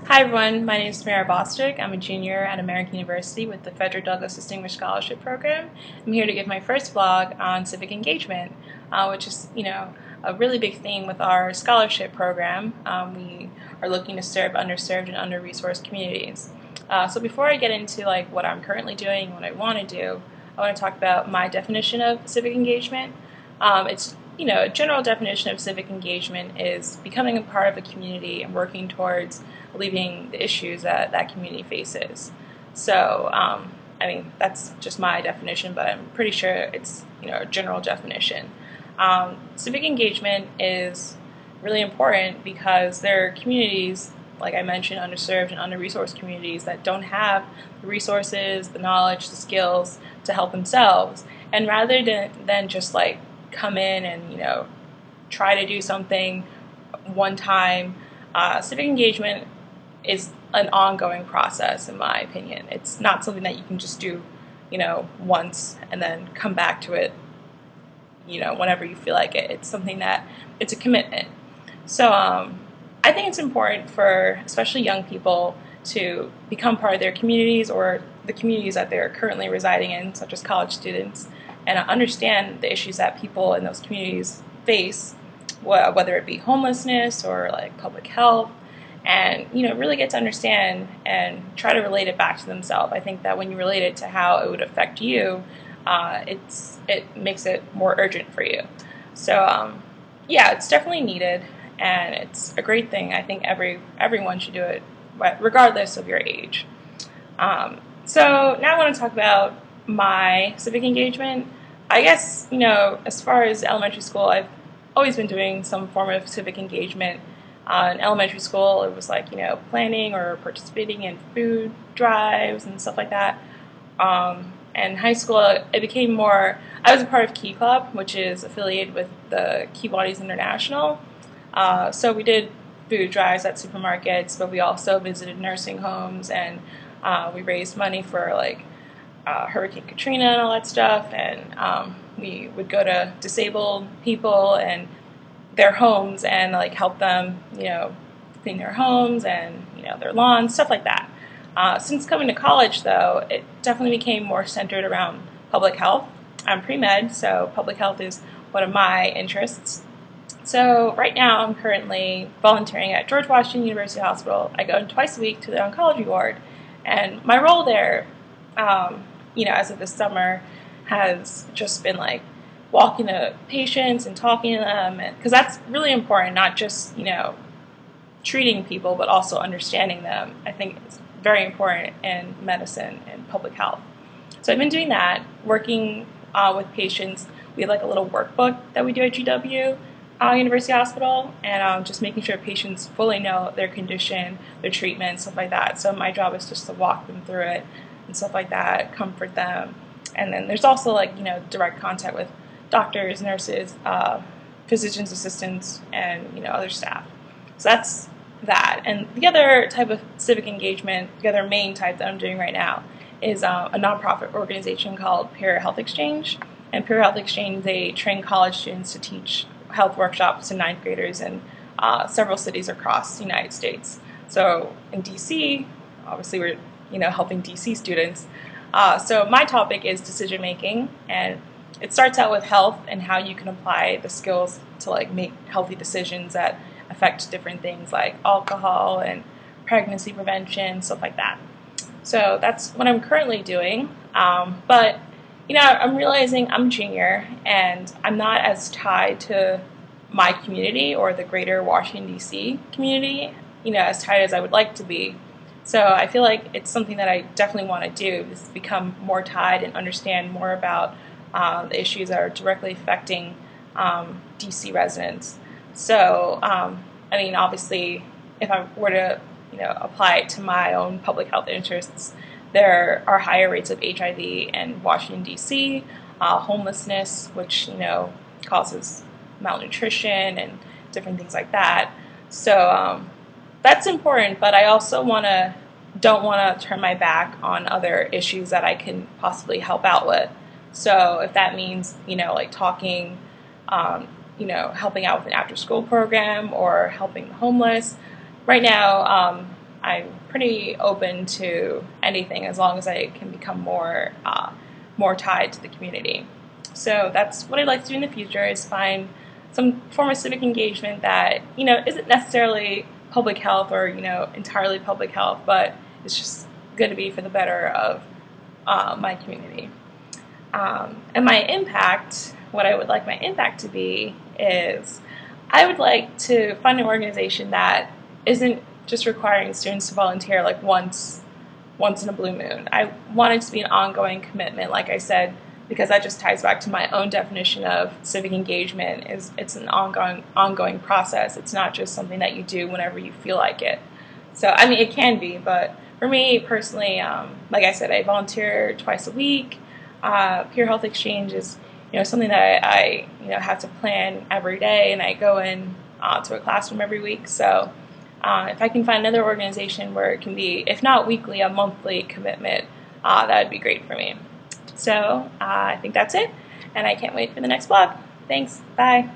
Hi everyone, my name is Samara Bostic. I'm a junior at American University with the Frederick Douglass Distinguished Scholarship Program. I'm here to give my first vlog on civic engagement, which is, a really big theme with our scholarship program. We are looking to serve underserved and under-resourced communities. So before I get into what I'm currently doing, what I want to do, I want to talk about my definition of civic engagement. A general definition of civic engagement is becoming a part of a community and working towards alleviating the issues that that community faces. So, that's just my definition, but I'm pretty sure it's, a general definition. Civic engagement is really important because there are communities, like I mentioned, underserved and under-resourced communities that don't have the resources, the knowledge, the skills to help themselves. And rather than just come in and try to do something one time, civic engagement is an ongoing process, in my opinion. It's not something that you can just do once and then come back to it whenever you feel like it. It's something that it's a commitment. So I think it's important for especially young people to become part of their communities or the communities that they're currently residing in, such as college students, and understand the issues that people in those communities face, whether it be homelessness or public health, and really get to understand and try to relate it back to themselves. I think that when you relate it to how it would affect you, it makes it more urgent for you. So yeah, it's definitely needed, and it's a great thing. I think everyone should do it, regardless of your age. So now I want to talk about my civic engagement. I guess, as far as elementary school, I've always been doing some form of civic engagement. In elementary school, it was planning or participating in food drives and stuff like that. And high school, it became more, I was a part of Key Club, which is affiliated with the Kiwanis International. So we did food drives at supermarkets, but we also visited nursing homes, and we raised money for Hurricane Katrina and all that stuff, and we would go to disabled people and their homes and help them, clean their homes and their lawns, stuff like that. Since coming to college, though, it definitely became more centered around public health. I'm pre-med, so public health is one of my interests. So right now I'm currently volunteering at George Washington University Hospital. I go in twice a week to the oncology ward, and my role there, as of this summer, has just been walking to patients and talking to them, because that's really important, not just treating people, but also understanding them. I think it's very important in medicine and public health. So I've been doing that, working with patients. We have a little workbook that we do at GW University Hospital, and just making sure patients fully know their condition, their treatment, stuff like that. So my job is just to walk them through it and stuff like that, comfort them. And then there's also direct contact with doctors, nurses, physician's assistants, and other staff. So that's that. And the other type of civic engagement, the other main type that I'm doing right now, is a nonprofit organization called Peer Health Exchange. And Peer Health Exchange, they train college students to teach health workshops to ninth graders in several cities across the United States. So in DC, obviously we're helping DC students. So my topic is decision making, and it starts out with health and how you can apply the skills to make healthy decisions that affect different things like alcohol and pregnancy prevention, stuff like that. So that's what I'm currently doing. But I'm realizing I'm junior and I'm not as tied to my community or the greater Washington, D.C. community, as tied as I would like to be. So I feel like it's something that I definitely want to do, is become more tied and understand more about the issues that are directly affecting D.C. residents. So, obviously, if I were to, apply it to my own public health interests, there are higher rates of HIV in Washington, D.C., homelessness, which, causes malnutrition and different things like that. So that's important, but I also don't want to turn my back on other issues that I can possibly help out with. So if that means, talking, helping out with an after-school program or helping the homeless. Right now, I'm pretty open to anything as long as I can become more tied to the community. So that's what I'd like to do in the future, is find some form of civic engagement that, isn't necessarily public health or, entirely public health, but it's just going to be for the better of my community. And my impact, what I would like my impact to be is I would like to find an organization that isn't just requiring students to volunteer like once in a blue moon. I want it to be an ongoing commitment, like I said, because that just ties back to my own definition of civic engagement. It's an ongoing process. It's not just something that you do whenever you feel like it. So, I mean, it can be, but for me personally, like I said, I volunteer twice a week. Peer health exchange is, something that I have to plan every day, and I go in to a classroom every week. So if I can find another organization where it can be, if not weekly, a monthly commitment, that would be great for me. So I think that's it, and I can't wait for the next blog. Thanks. Bye.